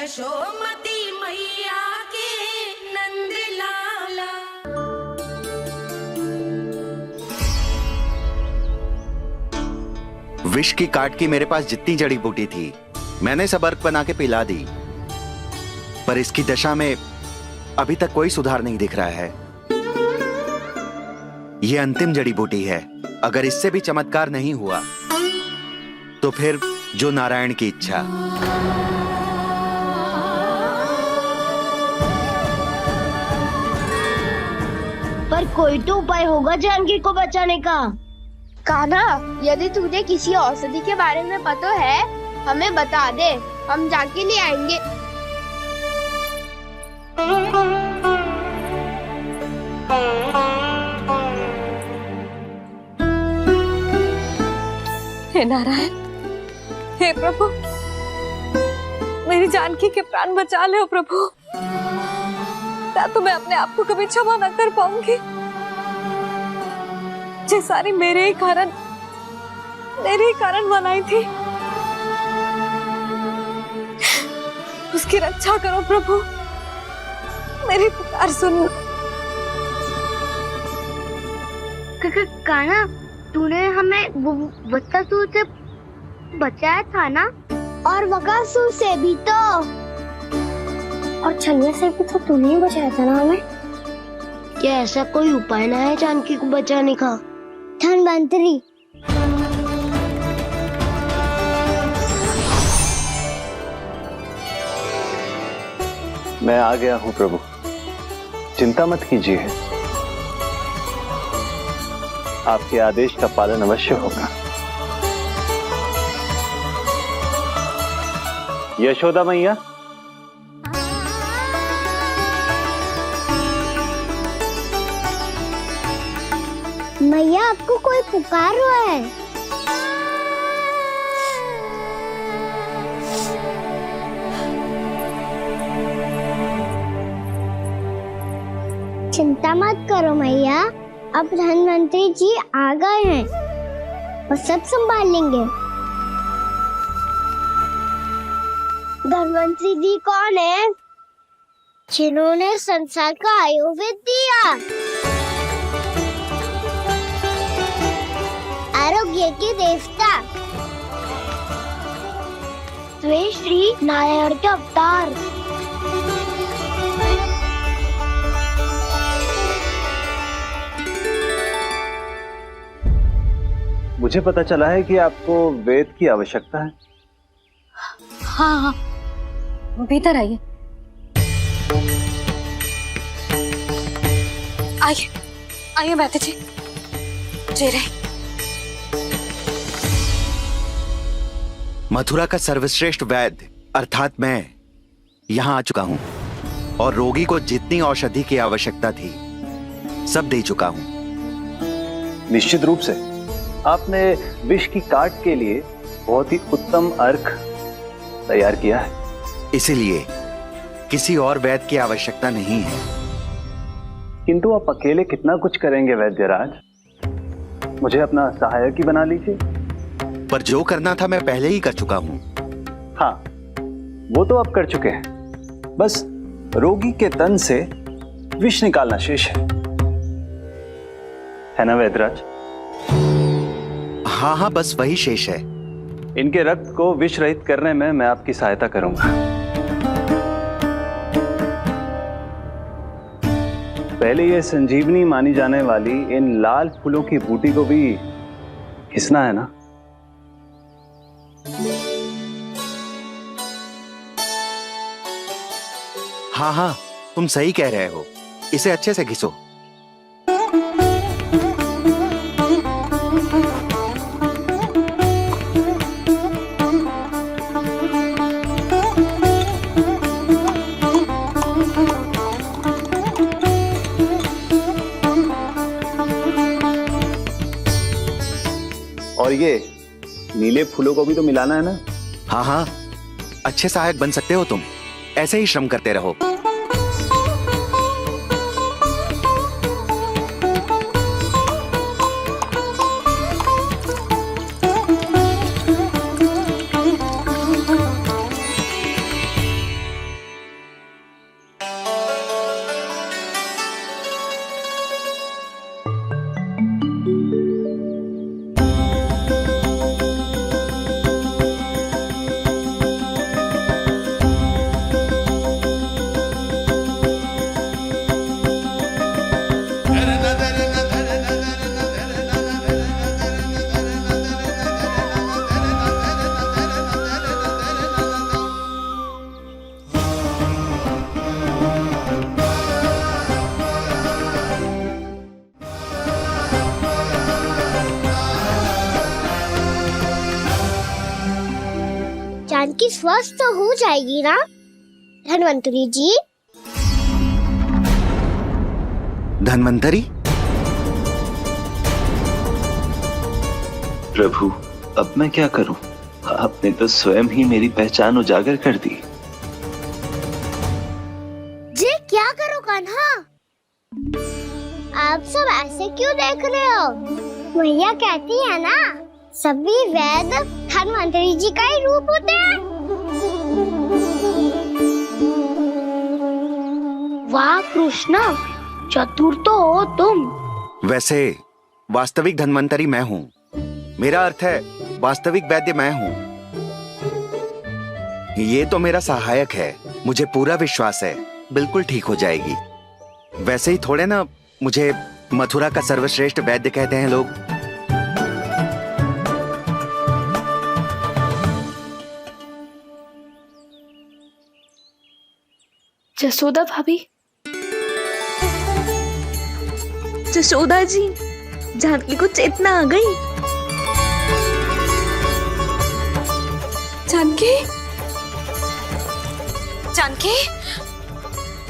यशोमती मैया के नंद लाला। विष की काट की मेरे पास जितनी जड़ी बूटी थी मैंने सब अर्क बना के पिला दी, पर इसकी दशा में अभी तक कोई सुधार नहीं दिख रहा है। यह अंतिम जड़ी बूटी है, अगर इससे भी चमत्कार नहीं हुआ तो फिर जो नारायण की इच्छा। पर कोई तो उपाय होगा जानकी को बचाने का। कान्हा, यदि तुझे किसी औषधि के बारे में पता है हमें बता दे, हम जाके ले आएंगे। हे नारायण, हे प्रभु, मेरी जानकी के प्राण बचा ले प्रभु। मैं तुम्हें अपने आप को कभी क्षमा न कर पाऊंगी। ये सारी मेरे ही कारण बनाई थी। उसकी रक्षा करो प्रभु, मेरी पुकार सुनो। कान्हा, तूने हमें वत्सासुर से बचाया था ना? और बकासुर से भी तो, और छन्या से भी तो तूने ही बचाया था ना हमें। क्या ऐसा कोई उपाय ना है जानकी को बचाने का? धन्वंतरी, मैं आ गया हूँ प्रभु, चिंता मत कीजिए, आपके आदेश का पालन अवश्य होगा। यशोदा मैया, मैया आपको कोई पुकार रहा है। चिंता मत करो मैया, अब धन्वंतरी जी आ गए हैं और सब संभाल लेंगे। धन्वंतरी जी कौन है? जिन्होंने संसार का आयुर्वेद दिया, आरोग्य के देवता, वे श्री नारायण के अवतार। मुझे पता चला है कि आपको वेद की आवश्यकता है। हाँ हाँ, भीतर आइए। आइए आइए बैठे जी। जी रहे। मथुरा का सर्वश्रेष्ठ वैद्य अर्थात मैं यहां आ चुका हूं और रोगी को जितनी औषधि की आवश्यकता थी सब दे चुका हूं। निश्चित रूप से आपने विष की काट के लिए बहुत ही उत्तम अर्क तैयार किया है, इसीलिए किसी और वैद्य की आवश्यकता नहीं है। किंतु आप अकेले कितना कुछ करेंगे वैद्यराज, मुझे अपना सहायक ही बना लीजिए। पर जो करना था मैं पहले ही कर चुका हूं। हाँ, वो तो आप कर चुके हैं, बस रोगी के तन से विष निकालना शेष है ना वैद्यराज? हाँ हाँ, बस वही शेष है। इनके रक्त को विष रहित करने में मैं आपकी सहायता करूंगा। पहले ये संजीवनी मानी जाने वाली इन लाल फूलों की बूटी को भी घिसना है ना? हाँ हाँ, तुम सही कह रहे हो, इसे अच्छे से घिसो। और ये नीले फूलों को भी तो मिलाना है ना? हाँ हाँ, अच्छे सहायक बन सकते हो तुम, ऐसे ही श्रम करते रहो। जानकी स्वस्थ तो हो जाएगी ना धन्वंतरी जी? धन्वंतरी? प्रभु, अब मैं क्या करूं? आपने तो स्वयं ही मेरी पहचान उजागर कर दी। जी क्या करो कान्हा? आप सब ऐसे क्यों देख रहे हो? भैया कहती है ना, सभी वैद धन्वंतरी जी का ही रूप होते हैं। वाह कृष्ण, चतुर तो हो तुम। वैसे वास्तविक धन्वंतरी मैं हूँ। मेरा अर्थ है वास्तविक वैद्य मैं हूँ। ये तो मेरा सहायक है। मुझे पूरा विश्वास है बिल्कुल ठीक हो जाएगी। वैसे ही थोड़े ना मुझे मथुरा का सर्वश्रेष्ठ वैद्य कहते हैं लोग। जसोदा भाभी, जसोदा जी, जानकी को चेतना आ गई। जानकी, जानकी,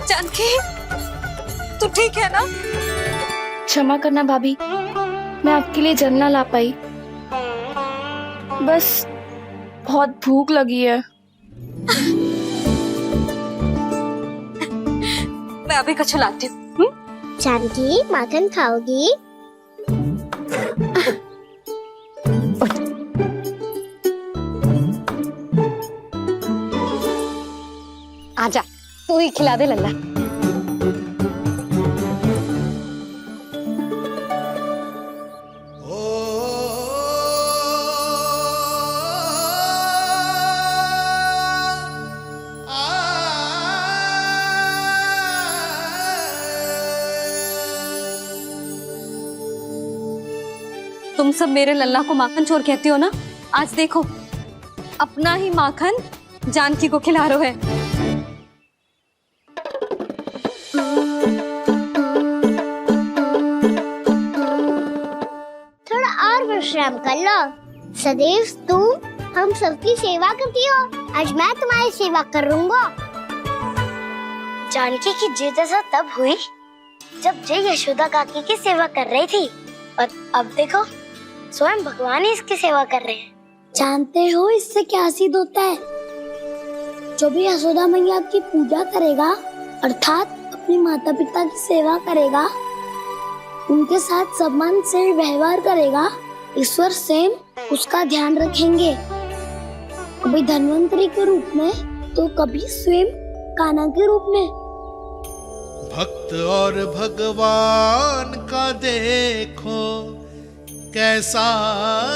जानकी, तू ठीक है ना? क्षमा करना भाभी, मैं आपके लिए जल ना ला पाई। बस बहुत भूख लगी है। मैं अभी कछु लाती हूँ। जानकी माखन खाओगी? आजा, तू ही खिला दे लल्ला। तुम सब मेरे लल्ला को माखन चोर कहती हो ना? आज देखो, अपना ही माखन जानकी को खिला रहे है। थोड़ा और विश्राम कर लो। सदैव तुम हम सबकी सेवा करती हो, आज मैं तुम्हारी सेवा करूंगा। जानकी की जिद ऐसा तब हुई जब जय यशोदा काकी की सेवा कर रही थी, और अब देखो स्वयं भगवान ही इसकी सेवा कर रहे हैं। जानते हो इससे क्या सिद्ध होता है? जो भी यशोदा मैया की पूजा करेगा, अर्थात अपने माता पिता की सेवा करेगा, उनके साथ सम्मान से व्यवहार करेगा, ईश्वर स्वयं उसका ध्यान रखेंगे। कभी धन्वंतरी के रूप में तो कभी स्वयं कान्हा के रूप में। भक्त और भगवान का देखो कैसा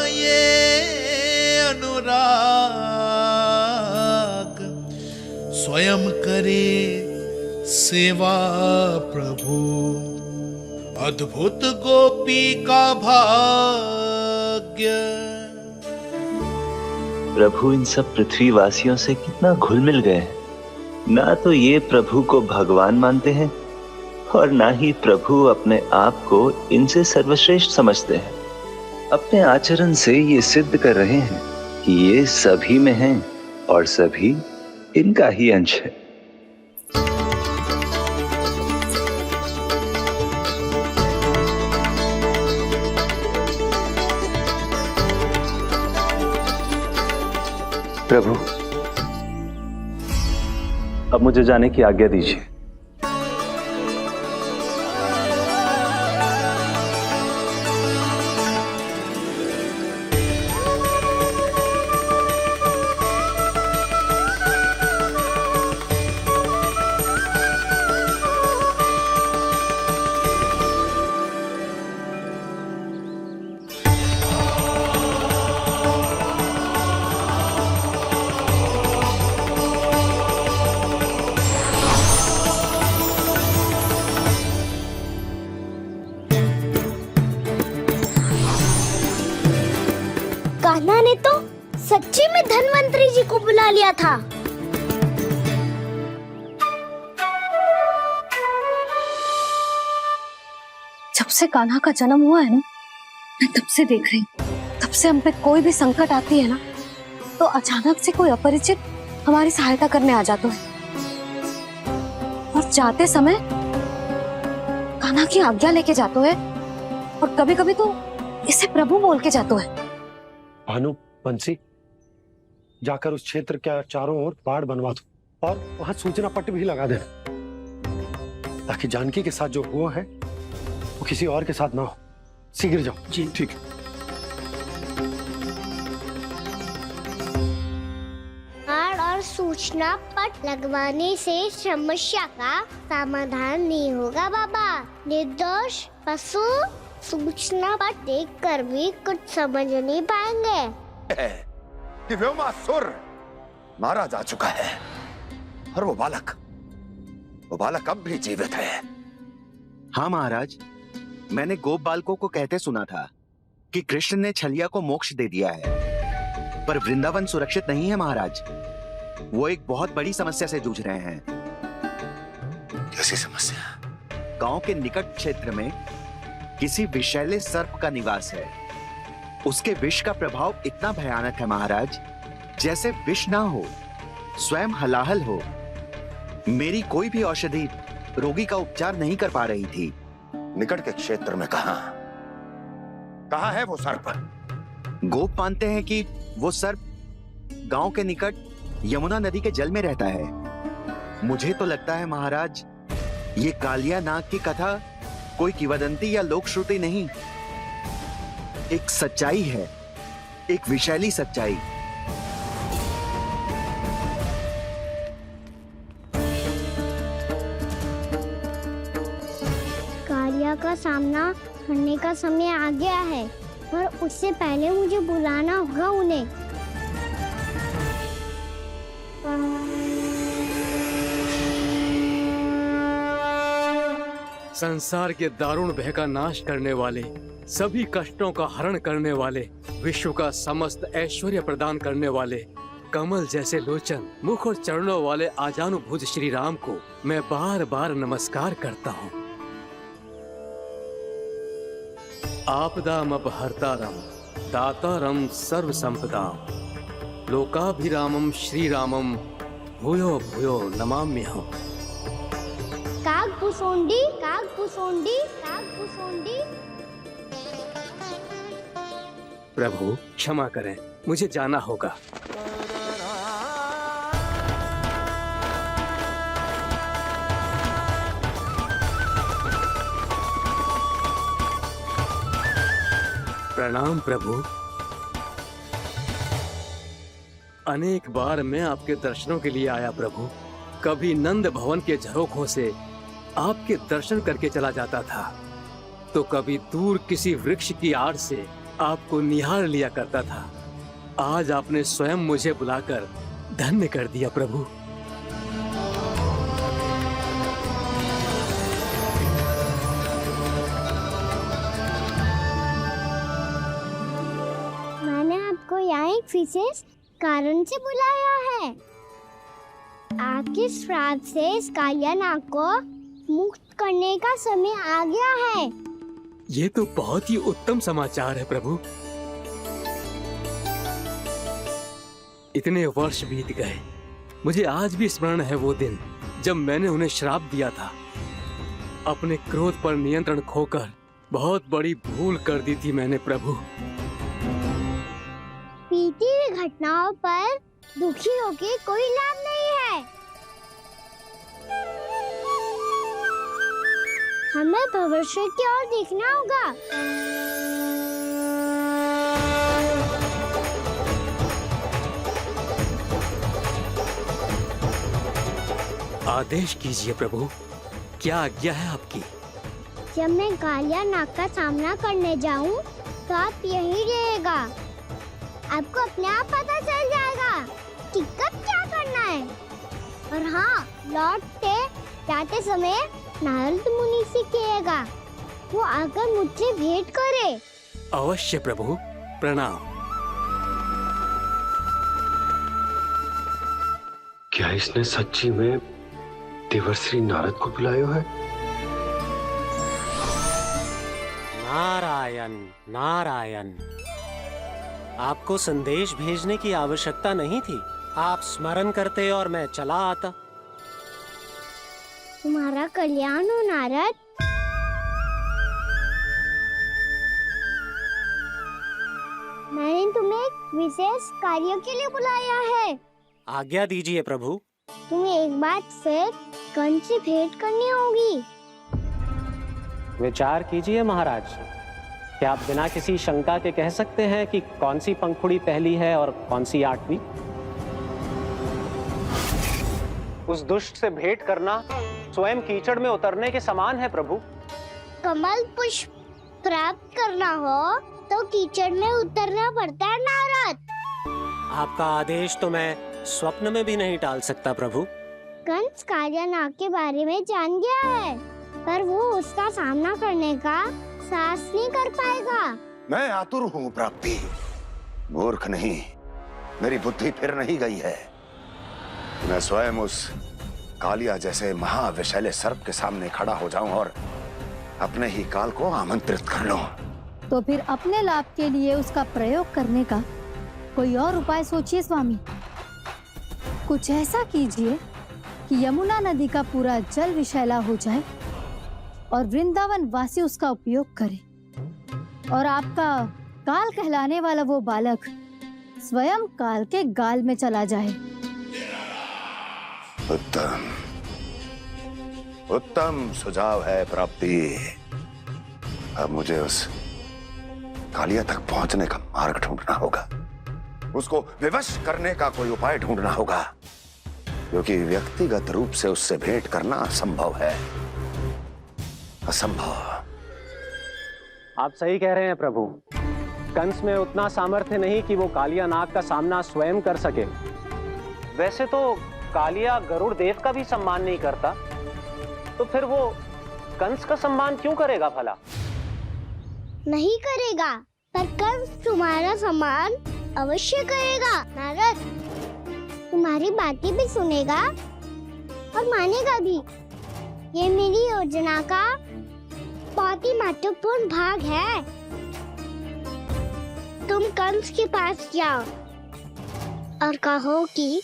ये अनुराग, स्वयं करे सेवा प्रभु, अद्भुत गोपी का भाग्य। प्रभु इन सब पृथ्वीवासियों से कितना घुल मिल गए हैं। ना तो ये प्रभु को भगवान मानते हैं और ना ही प्रभु अपने आप को इनसे सर्वश्रेष्ठ समझते हैं। अपने आचरण से ये सिद्ध कर रहे हैं कि ये सभी में हैं और सभी इनका ही अंश है। प्रभु, अब मुझे जाने की आज्ञा दीजिए। कान्हा ने तो सच्ची में धन्वंतरी जी को बुला लिया था। जब से कान्हा का जन्म हुआ है ना, मैं तब से देख रही हूँ, तब से हम पे कोई भी संकट आती है ना, तो अचानक से कोई अपरिचित हमारी सहायता करने आ जाता है और जाते समय कान्हा की आज्ञा लेके जाता है और कभी कभी तो इसे प्रभु बोल के जाता है। भानु, बंसी, जाकर उस क्षेत्र के चारों ओर बाड़ बनवा दो और वहां सूचना पट्ट भी लगा देना ताकि जानकी के साथ जो हुआ है वो किसी और के साथ ना हो। शीघ्र जाओ। जी ठीक है। बाढ़ और सूचना पट लगवाने से समस्या का समाधान नहीं होगा बाबा। निर्दोष पशु सूचना पट देखकर भी कुछ समझ नहीं पाएंगे। दिव्योमासुर मारा जा चुका है और वो बालक अब भी जीवित है। हाँ महाराज, मैंने गोप बालकों को कहते सुना था कि कृष्ण ने छलिया को मोक्ष दे दिया है, पर वृंदावन सुरक्षित नहीं है महाराज। वो एक बहुत बड़ी समस्या से जूझ रहे हैं। कैसी समस्या? गांव के निकट क्षेत्र में किसी विषैले सर्प का निवास है। उसके विष का प्रभाव इतना भयानक है महाराज, जैसे विष ना हो, स्वयं हलाहल हो। मेरी कोई भी औषधि रोगी का उपचार नहीं कर पा रही थी। निकट के क्षेत्र में कहाँ है वो सर्प? गोप मानते हैं कि वो सर्प गांव के निकट यमुना नदी के जल में रहता है। मुझे तो लगता है महाराज, ये कालिया नाग की कथा कोई किंवदंती या लोक श्रुति नहीं, एक सच्चाई है, एक विशैली सच्चाई। कालिया का सामना करने का समय आ गया है, पर उससे पहले मुझे बुलाना होगा उन्हें। संसार के दारुण भय का नाश करने वाले, सभी कष्टों का हरण करने वाले, विश्व का समस्त ऐश्वर्य प्रदान करने वाले, कमल जैसे लोचन, मुख और चरणों वाले आजानुभुज श्री राम को मैं बार बार नमस्कार करता हूँ। आपदामपहर्तारं दातारं सर्व संपदाम लोकाभिरामं श्री रामम भूयो भूयो नमाम्यहम्। कागभूषोंडी कागभूषोंडी कागभूषोंडी। प्रभु क्षमा करें, मुझे जाना होगा। प्रणाम प्रभु। अनेक बार मैं आपके दर्शनों के लिए आया प्रभु। कभी नंद भवन के झरोखों से आपके दर्शन करके चला जाता था, तो कभी दूर किसी वृक्ष की आड़ से आपको निहार लिया करता था। आज आपने स्वयं मुझे बुलाकर धन्य कर दिया प्रभु। मैंने आपको यहाँ एक विशेष कारण से बुलाया है। आपके श्राप से इस कालिया नाग को मुक्त करने का समय आ गया है। ये तो बहुत ही उत्तम समाचार है प्रभु। इतने वर्ष बीत गए, मुझे आज भी स्मरण है वो दिन जब मैंने उन्हें श्राप दिया था। अपने क्रोध पर नियंत्रण खोकर बहुत बड़ी भूल कर दी थी मैंने प्रभु। बीती हुई घटनाओं पर दुखी होके कोई लाभ नहीं है। हमें भविष्य की ओर देखना होगा। आदेश कीजिए प्रभु, क्या आज्ञा है आपकी? जब मैं कालिया नाग का सामना करने जाऊं, तो आप यहीं रहेगा। आपको अपने आप पता चल जाएगा कि कब क्या करना है। और हाँ, लौटते जाते समय नारद मुनि से कहिएगा, वो आकर मुझसे भेंट करे। अवश्य प्रभु, प्रणाम। क्या इसने सच्ची में देवर्षि नारद को बुलाया है? नारायण नारायण। आपको संदेश भेजने की आवश्यकता नहीं थी। आप स्मरण करते और मैं चला आता। तुम्हारा कल्याण हो नारद। मैंने तुम्हें एक विशेष कार्य के लिए बुलाया है। आज्ञा दीजिए प्रभु। तुम्हें एक बार फिर कंस से भेंट करनी होगी। विचार कीजिए महाराज। क्या आप बिना किसी शंका के कह सकते हैं कि कौन सी पंखुड़ी पहली है और कौन सी 8वीं? उस दुष्ट से भेंट करना स्वयं कीचड़ में उतरने के समान है प्रभु। कमल पुष्प प्राप्त करना हो तो कीचड़ में उतरना पड़ता है नारद। आपका आदेश तो मैं स्वप्न में भी नहीं टाल सकता प्रभु। कंस कालियानाग के बारे में जान गया है, पर वो उसका सामना करने का साहस नहीं कर पाएगा। मैं आतुर हूँ प्राप्ति, मूर्ख नहीं। मेरी बुद्धि फिर नहीं गई है। मैं स्वयं उस कालिया जैसे महाविषैले सर्प के सामने खड़ा हो जाऊं और अपने ही काल को आमंत्रित कर लूं। तो फिर अपने लाभ के लिए उसका प्रयोग करने का कोई और उपाय सोचिए स्वामी। कुछ ऐसा कीजिए कि यमुना नदी का पूरा जल विषैला हो जाए और वृंदावन वासी उसका उपयोग करे और आपका काल कहलाने वाला वो बालक स्वयं काल के गाल में चला जाए। उत्तम उत्तम सुझाव है प्राप्ति। अब मुझे उस कालिया तक पहुंचने का मार्ग ढूंढना होगा। उसको विवश करने का कोई उपाय ढूंढना होगा, क्योंकि व्यक्तिगत रूप से उससे भेंट करना असंभव है। असंभव। आप सही कह रहे हैं प्रभु। कंस में उतना सामर्थ्य नहीं कि वो कालिया नाग का सामना स्वयं कर सके। वैसे तो कालिया गरुड़ देव का भी सम्मान नहीं करता, तो फिर वो कंस का सम्मान क्यों करेगा भला? नहीं करेगा, पर कंस तुम्हारा सम्मान अवश्य करेगा नारद। तुम्हारी बातें भी सुनेगा और मानेगा भी। ये मेरी योजना का बहुत ही महत्वपूर्ण भाग है। तुम कंस के पास जाओ और कहो कि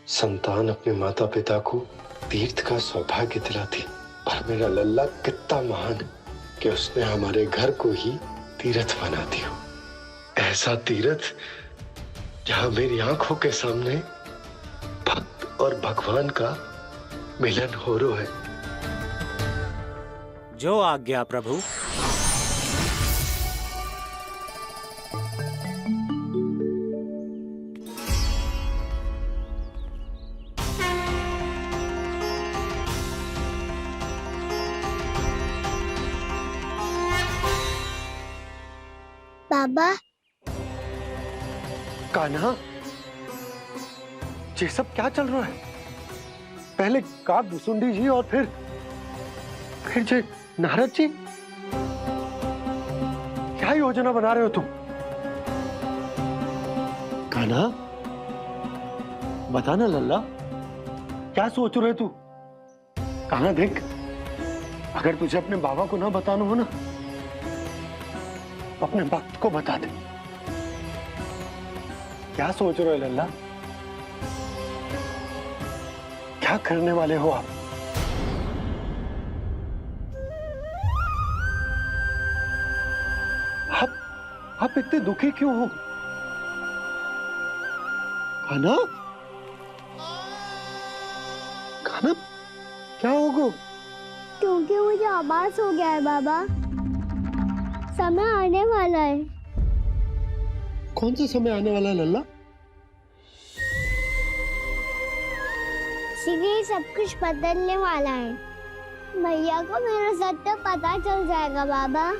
संतान अपने माता पिता को तीर्थ का सौभाग्य दिलाती, और मेरा लल्ला कितना महान कि उसने हमारे घर को ही तीर्थ बना दिया। ऐसा तीर्थ जहां मेरी आंखों के सामने भक्त और भगवान का मिलन हो रहा है। जो आज्ञा प्रभु। बाबा, कान्हा, ये सब क्या चल रहा है? पहले काग भुसुंडी जी और फिर जे नारद जी। क्या योजना बना रहे हो तुम? कान्हा, बताना लल्ला, क्या सोच रहे तू? कान्हा देख, अगर तुझे अपने बाबा को ना बताना हो ना, अपने भक्त को बता दे। क्या सोच रहे हो लल्ला? क्या करने वाले हो आप? आप इतने दुखी क्यों हो? खाना? खाना? क्या होगा? क्योंकि मुझे आभास हो गया है बाबा, समय आने वाला है। कौन सा समय आने वाला है लल्ला? शीघ्र ही सब कुछ बदलने वाला है। भैया को मेरा सत्य पता चल जाएगा बाबा।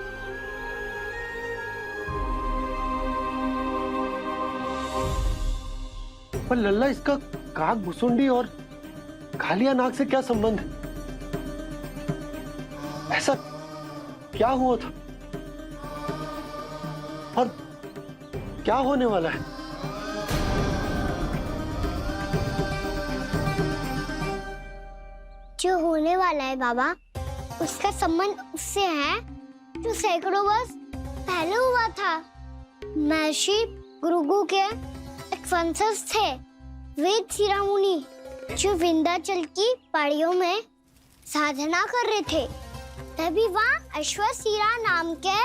पर लल्ला, इसका काग भुसुंडी और कालिया नाग से क्या संबंध है? ऐसा क्या हुआ था और क्या होने वाला है? जो होने वाला है बाबा, उसका संबंध उससे है जो सैकड़ों वर्ष पहले हुआ था। महर्षि भृगु के एक वंशज थे वेद शिरोमणि, जो विंध्याचल की पहाड़ियों में साधना कर रहे थे। तभी वहाँ अश्वशिरा नाम के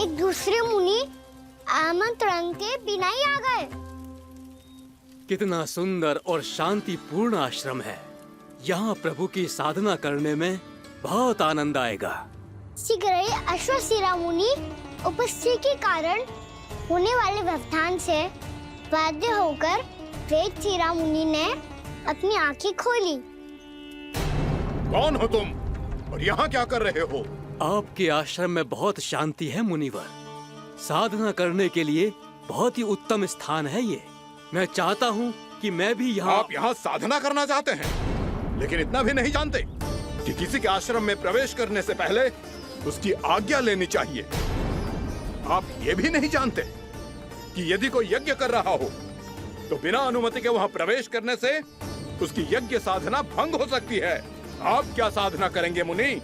एक दूसरे मुनि आमंत्रण के बिना ही आ गए। कितना सुंदर और शांतिपूर्ण आश्रम है। यहाँ प्रभु की साधना करने में बहुत आनंद आएगा। शीघ्र ही अश्वशिरा मुनि उपस्थिति के कारण होने वाले व्यवधान से बाध्य होकर वेद शिरा मुनि ने अपनी आंखें खोली। कौन हो तुम और यहाँ क्या कर रहे हो? आपके आश्रम में बहुत शांति है मुनिवर। साधना करने के लिए बहुत ही उत्तम स्थान है ये। मैं चाहता हूँ कि मैं भी यहाँ। आप यहाँ साधना करना चाहते हैं, लेकिन इतना भी नहीं जानते कि किसी के आश्रम में प्रवेश करने से पहले उसकी आज्ञा लेनी चाहिए। आप ये भी नहीं जानते कि यदि कोई यज्ञ कर रहा हो तो बिना अनुमति के वहाँ प्रवेश करने से उसकी यज्ञ साधना भंग हो सकती है। आप क्या साधना करेंगे मुनि?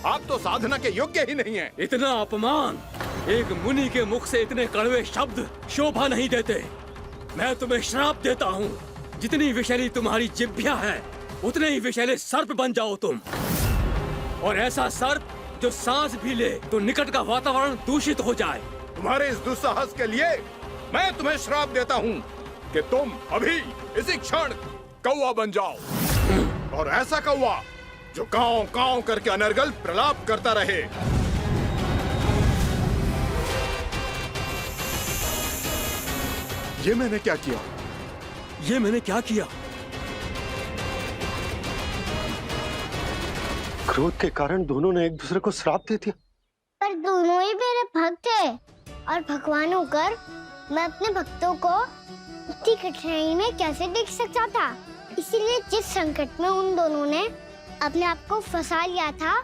आप तो साधना के योग्य ही नहीं हैं। इतना अपमान! एक मुनि के मुख से इतने कड़वे शब्द शोभा नहीं देते। मैं तुम्हें श्राप देता हूँ, जितनी विषैली तुम्हारी जिह्वा है उतने ही विषैले सर्प बन जाओ तुम। और ऐसा सर्प जो सांस भी ले तो निकट का वातावरण दूषित हो जाए। तुम्हारे इस दुस्साहस के लिए मैं तुम्हें श्राप देता हूँ कि तुम अभी इसी क्षण कौवा बन जाओ, और ऐसा कौवा जो कांव कांव करके अनर्गल प्रलाप करता रहे। ये मैंने क्या किया? ये मैंने क्या किया? क्रोध के कारण दोनों ने एक दूसरे को श्राप दे दिया। पर दोनों ही मेरे भक्त हैं, और भगवान होकर मैं अपने भक्तों को इतनी कठिनाई में कैसे देख सकता था। इसीलिए जिस संकट में उन दोनों ने अपने आप को फंसा लिया था,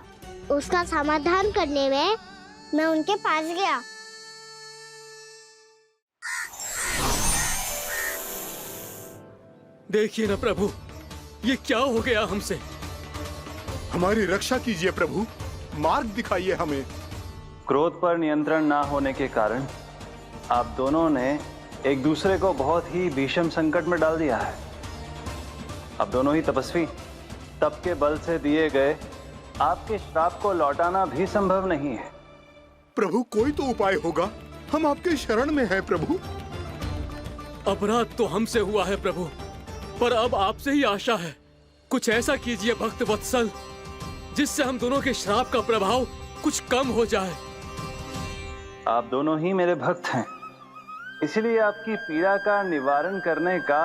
उसका समाधान करने में मैं उनके पास गया। देखिए ना प्रभु, ये क्या हो गया हमसे। हमारी रक्षा कीजिए प्रभु, मार्ग दिखाइए हमें। क्रोध पर नियंत्रण ना होने के कारण आप दोनों ने एक दूसरे को बहुत ही भीषण संकट में डाल दिया है। अब दोनों ही तपस्वी, तप के बल से दिए गए आपके श्राप को लौटाना भी संभव नहीं है। प्रभु कोई तो उपाय होगा, हम आपके शरण में हैं प्रभु। अपराध तो हमसे हुआ है प्रभु, पर अब आपसे ही आशा है। कुछ ऐसा कीजिए भक्त वत्सल, जिससे हम दोनों के श्राप का प्रभाव कुछ कम हो जाए। आप दोनों ही मेरे भक्त हैं, इसलिए आपकी पीड़ा का निवारण करने का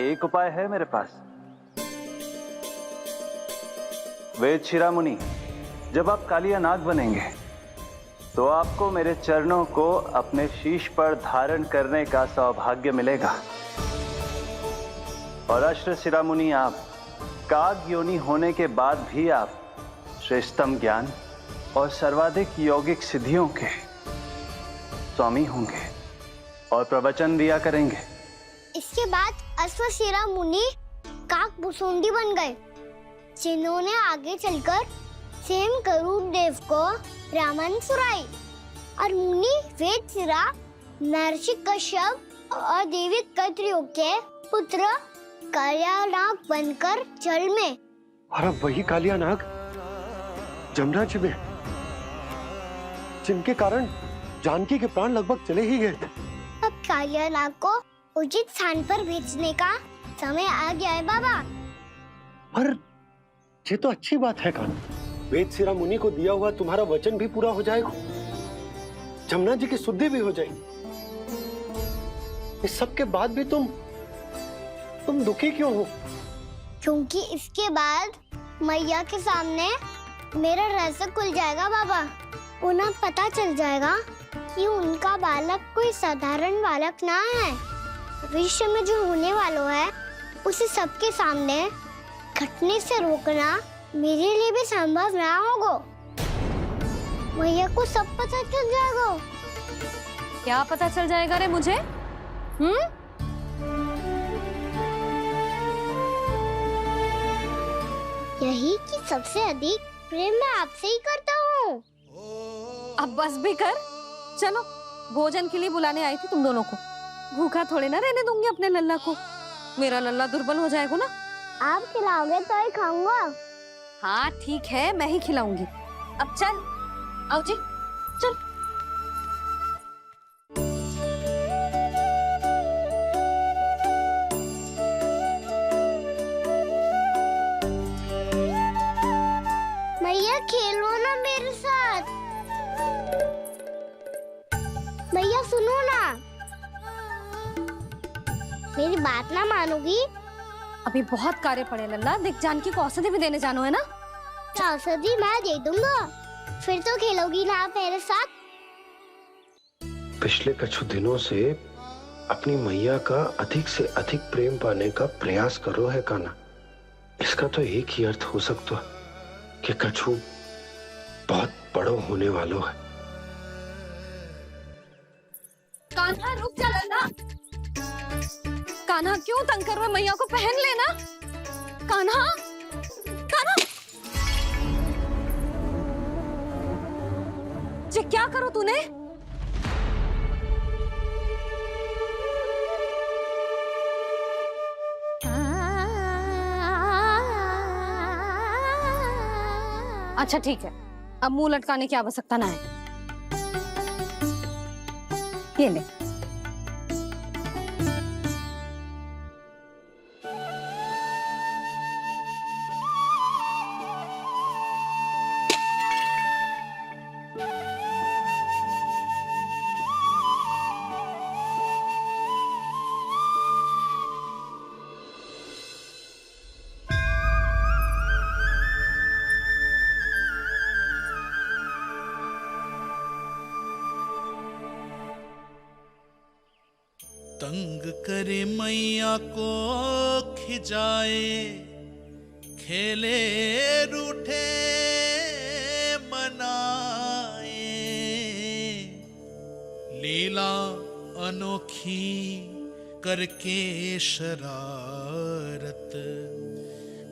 एक उपाय है मेरे पास। वेद शिरोमणि, जब आप कालिया नाग बनेंगे तो आपको मेरे चरणों को अपने शीश पर धारण करने का सौभाग्य मिलेगा। और अश्व शिरोमणि, आप काग योनि होने के बाद भी आप श्रेष्ठतम ज्ञान और सर्वाधिक यौगिक सिद्धियों के स्वामी होंगे और प्रवचन दिया करेंगे। इसके बाद अश्वशिरा मुनि काकभूषुंडी बन गए, जिन्होंने आगे चलकर स्वयं गरुड़ देव को रामायण सुनाई। और मुनि वेदशिरा महर्षि कश्यप और देवी कत्रियों के पुत्र कालिया नाग बनकर जल में। और अब वही कालिया नाग जमुना जी में, जिनके कारण जानकी के प्राण लगभग चले ही गए थे। अब कालिया नाग को उचित स्थान पर भेजने का समय आ गया है बाबा। पर ये तो अच्छी बात है कान्हा, वेदशिरा मुनि को दिया हुआ तुम्हारा वचन भी पूरा हो जाएगा, जमुना जी की शुद्धि भी हो जाएगी। इस सब के बाद भी तुम दुखी क्यों हो? क्योंकि इसके बाद मैया के सामने मेरा रहस्य खुल जाएगा बाबा। उन्हें पता चल जाएगा कि उनका बालक कोई साधारण बालक ना है। भविष्य में जो होने वाला है उसे सबके सामने घटने से रोकना मेरे लिए भी संभव ना होगा। मैया को सब पता चल जाएगा। क्या पता चल जाएगा रे मुझे? यही कि सबसे अधिक प्रेम मैं आपसे ही करता हूँ। अब बस भी कर, चलो भोजन के लिए बुलाने आई थी तुम दोनों को। भूखा थोड़े ना रहने दूंगी अपने लल्ला को, मेरा लल्ला दुर्बल हो जाएगा ना। आप खिलाओगे तो ही खाऊंगा। हाँ ठीक है, मैं ही खिलाऊंगी। अब चल, आओ जी, चल। मैया खेलो ना मेरे साथ। मैया सुनो ना, मेरी बात ना मानोगी? अभी बहुत कार्य पड़े लल्ला, देख जानकी को औषधि भी देने जानो है ना। औषधि मैं दे दूंगा, फिर तो खेलोगी ना आप मेरे साथ? पिछले कुछ दिनों से अपनी मैया का अधिक से अधिक प्रेम पाने का प्रयास करो है कान्हा। इसका तो एक ही अर्थ हो सकता है कि कछु बहुत बड़ो होने वालों है। कान्हा रुक जा लल्ला। कान्हा क्यों तंग कर रहे, मैया को पहन लेना। कान्हा, कान्हा, ये क्या करो तूने? अच्छा ठीक है, अब मुंह लटकाने की आवश्यकता ना है। ये ले। तंग करे मैया को खिजाए, खेले रूठे मनाए, लीला अनोखी करके शरारत,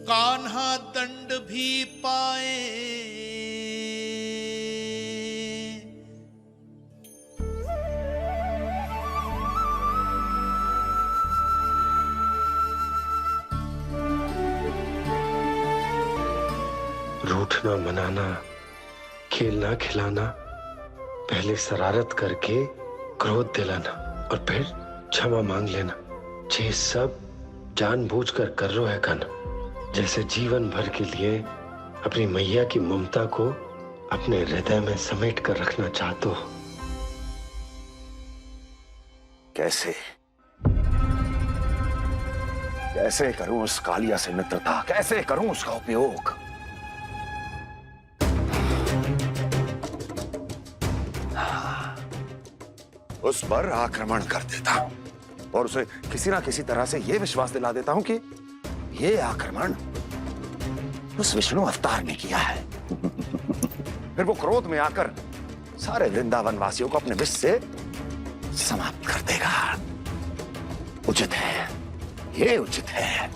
कान्हा दंड भी पाए। रूठना मनाना, खेलना खिलाना, पहले शरारत करके क्रोध दिलाना और फिर क्षमा मांग लेना, ये सब जानबूझकर कर रहे है कान्हा। जैसे जीवन भर के लिए अपनी मैया की ममता को अपने हृदय में समेट कर रखना चाहते हो। कैसे कैसे करूं उस कालिया से मित्रता, कैसे करूं उसका उपयोग? उस पर आक्रमण कर देता हूं और उसे किसी ना किसी तरह से यह विश्वास दिला देता हूं कि यह आक्रमण उस विष्णु अवतार ने किया है। फिर वो क्रोध में आकर सारे वृंदावन वासियों को अपने विष से समाप्त कर देगा। उचित है, ये उचित है।